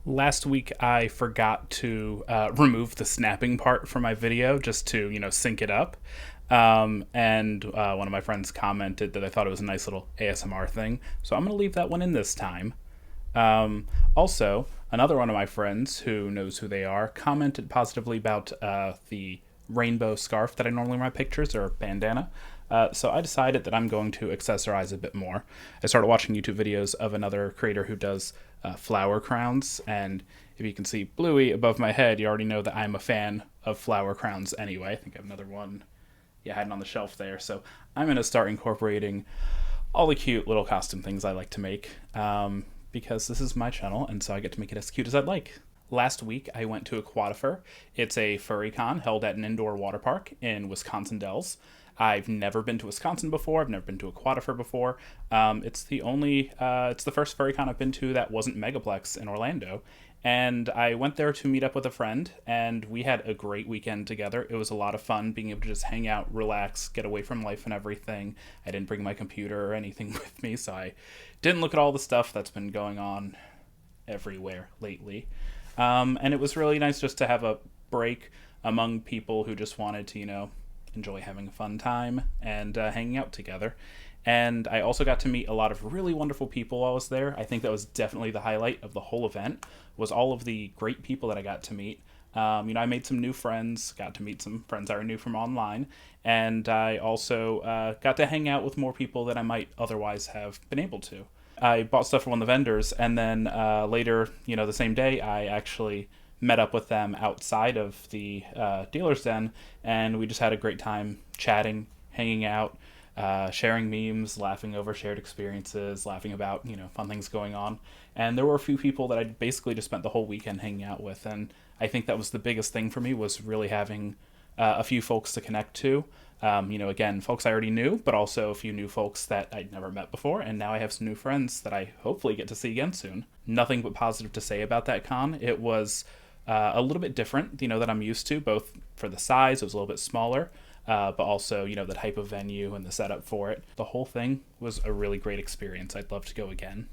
Last week, I forgot to remove the snapping part from my video just to, sync it up. And one of my friends commented that I thought it was a nice little ASMR thing. So I'm going to leave that one in this time. Also, another one of my friends who knows who they are commented positively about the rainbow scarf that I normally wear in my pictures, or bandana. So I decided that I'm going to accessorize a bit more. I started watching YouTube videos of another creator who does flower crowns, and if you can see Bluey above my head, you already know that I'm a fan of flower crowns anyway. I think I have another one, yeah, hiding on the shelf there. So I'm going to start incorporating all the cute little costume things I like to make, because this is my channel, and so I get to make it as cute as I'd like. Last week, I went to Aquatifur. It's a furry con held at an indoor water park in Wisconsin Dells. I've never been to Wisconsin before. I've never been to Aquatifur before. It's the first furry con I've been to that wasn't Megaplex in Orlando. And I went there to meet up with a friend, and we had a great weekend together. It was a lot of fun being able to just hang out, relax, get away from life and everything. I didn't bring my computer or anything with me, so I didn't look at all the stuff that's been going on everywhere lately. And it was really nice just to have a break among people who just wanted to, enjoy having a fun time and hanging out together. And I also got to meet a lot of really wonderful people while I was there. I think that was definitely the highlight of the whole event, was all of the great people that I got to meet. I made some new friends, got to meet some friends I knew from online, and I also got to hang out with more people than I might otherwise have been able to. I bought stuff from one of the vendors, and then later, the same day, I actually met up with them outside of the dealer's den, and we just had a great time chatting, hanging out, sharing memes, laughing over shared experiences, laughing about, fun things going on. And there were a few people that I basically just spent the whole weekend hanging out with, and I think that was the biggest thing for me, was really having a few folks to connect to. Again, folks I already knew, but also a few new folks that I'd never met before, and now I have some new friends that I hopefully get to see again soon. Nothing but positive to say about that con. It was a little bit different, that I'm used to, both for the size, it was a little bit smaller, but also, the type of venue and the setup for it. The whole thing was a really great experience. I'd love to go again.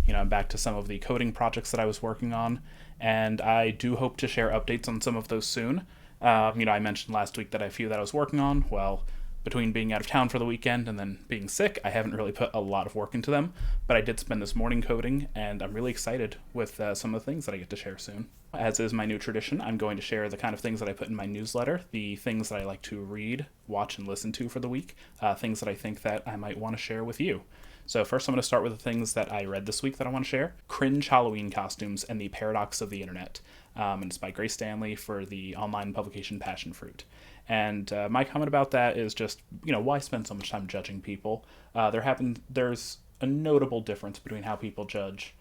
I'm back to some of the coding projects that I was working on, and I do hope to share updates on some of those soon. I mentioned last week that I have a few that I was working on. Well, between being out of town for the weekend and then being sick, I haven't really put a lot of work into them, but I did spend this morning coding, and I'm really excited with some of the things that I get to share soon. As is my new tradition, I'm going to share the kind of things that I put in my newsletter, the things that I like to read, watch, and listen to for the week, things that I think that I might want to share with you. So first I'm going to start with the things that I read this week that I want to share. Cringe Halloween Costumes and the Paradox of the Internet. And it's by Stanley for the online publication Passionfruit. And my comment about that is just, why spend so much time judging people? There's a notable difference between how people judge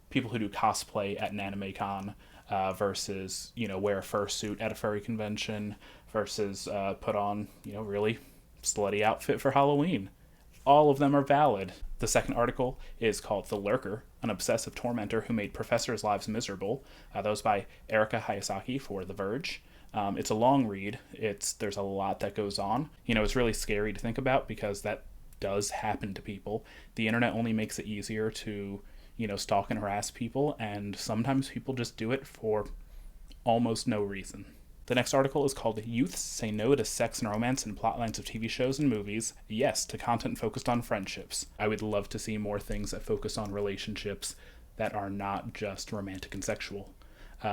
people who do cosplay at an anime con versus, wear a fursuit at a furry convention versus put on, really slutty outfit for Halloween. All of them are valid. The second article is called The Lurker, an obsessive tormentor who made professors' lives miserable. That was by Erika Hayasaki for The Verge. It's a long read. There's a lot that goes on. It's really scary to think about because that does happen to people. The internet only makes it easier to, stalk and harass people, and sometimes people just do it for almost no reason. The next article is called Youths Say No to Sex and Romance in Plotlines of TV Shows and Movies, Yes to Content Focused on Friendships. I would love to see more things that focus on relationships that are not just romantic and sexual.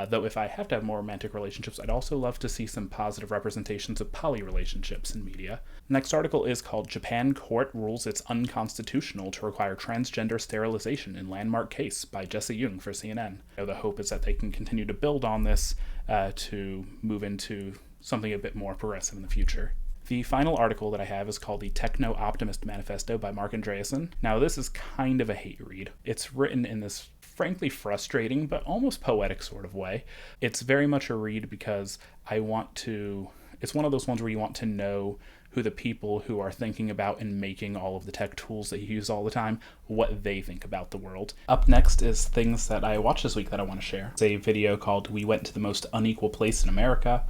Though if I have to have more romantic relationships, I'd also love to see some positive representations of poly relationships in media. Next article is called Japan Court Rules It's Unconstitutional to Require Transgender Sterilization in Landmark Case by Jessie Yeung for CNN. The hope is that they can continue to build on this to move into something a bit more progressive in the future. The final article that I have is called the Techno-Optimist Manifesto by Marc Andreessen. Now, this is kind of a hate read. It's written in this frankly frustrating but almost poetic sort of way. It's very much a read because it's one of those ones where you want to know who the people who are thinking about and making all of the tech tools that you use all the time, what they think about the world. Up next is things that I watched this week that I want to share. It's a video called We Went to the Most Unequal Place in America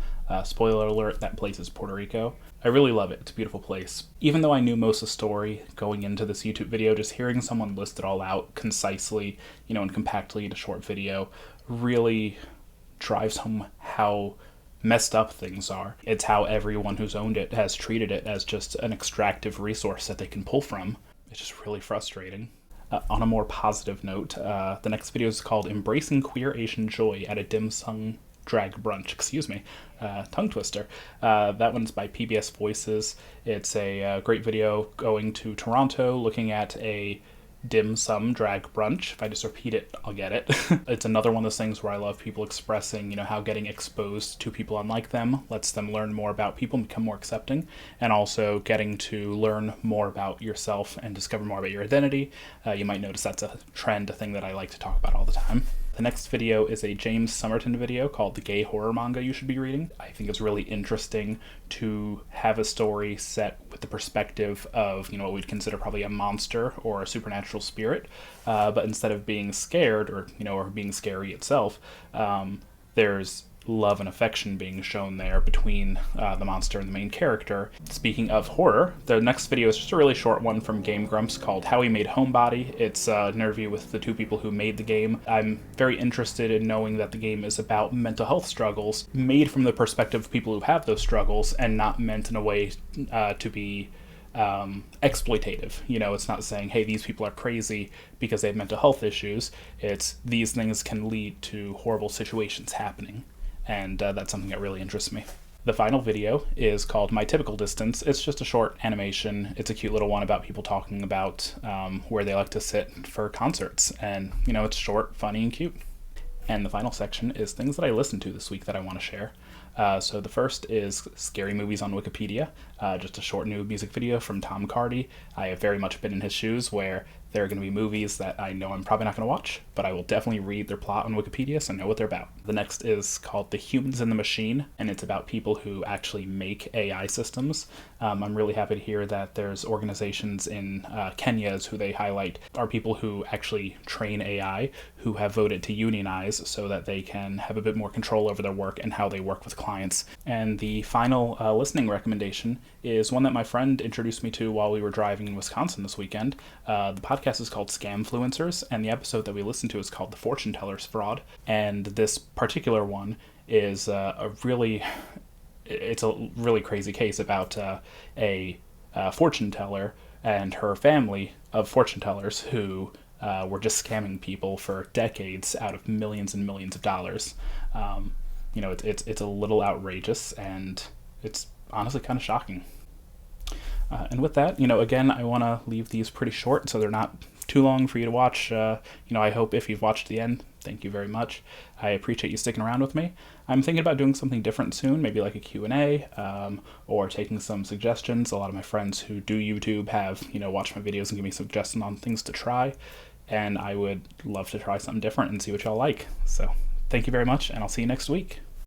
Spoiler alert, that place is Puerto Rico. I really love it. It's a beautiful place. Even though I knew most of the story going into this YouTube video, just hearing someone list it all out concisely, and compactly in a short video really drives home how messed up things are. It's how everyone who's owned it has treated it as just an extractive resource that they can pull from. It's just really frustrating. On a more positive note, the next video is called Embracing Queer Asian Joy at a Dim Sum Drag Brunch. Tongue twister. That one's by PBS Voices. It's a great video going to Toronto, looking at a dim sum drag brunch. If I just repeat it, I'll get it. It's another one of those things where I love people expressing, how getting exposed to people unlike them lets them learn more about people and become more accepting, and also getting to learn more about yourself and discover more about your identity. You might notice that's a trend, a thing that I like to talk about all the time. The next video is a James Somerton video called The Gay Horror Manga You Should Be Reading. I think it's really interesting to have a story set with the perspective of, what we'd consider probably a monster or a supernatural spirit, but instead of being scared or being scary itself, there's love and affection being shown there between the monster and the main character. Speaking of horror, the next video is just a really short one from Game Grumps called How He Made Homebody. It's an interview with the two people who made the game. I'm very interested in knowing that the game is about mental health struggles made from the perspective of people who have those struggles and not meant in a way to be exploitative. It's not saying, hey, these people are crazy because they have mental health issues. It's these things can lead to horrible situations happening. And that's something that really interests me. The final video is called My Typical Distance. It's just a short animation. It's a cute little one about people talking about where they like to sit for concerts. And, it's short, funny, and cute. And the final section is things that I listened to this week that I want to share. So the first is Scary Movies on Wikipedia, just a short new music video from Tom Cardy. I have very much been in his shoes where there are going to be movies that I know I'm probably not going to watch, but I will definitely read their plot on Wikipedia so I know what they're about. The next is called The Humans in the Machine, and it's about people who actually make AI systems. I'm really happy to hear that there's organizations in Kenya who they highlight are people who actually train AI, who have voted to unionize so that they can have a bit more control over their work and how they work with clients. And the final listening recommendation is one that my friend introduced me to while we were driving in Wisconsin this weekend. The podcast is called Scamfluencers, and the episode that we listened to is called The Fortune Teller's Fraud. And this particular one is a really crazy case about a fortune teller and her family of fortune tellers who were just scamming people for decades out of millions and millions of dollars. It's a little outrageous, and it's honestly kind of shocking. And with that, again, I want to leave these pretty short so they're not too long for you to watch. I hope if you've watched the end, thank you very much. I appreciate you sticking around with me. I'm thinking about doing something different soon, maybe like a Q&A, or taking some suggestions. A lot of my friends who do YouTube have, watched my videos and give me suggestions on things to try, and I would love to try something different and see what y'all like. So thank you very much, and I'll see you next week.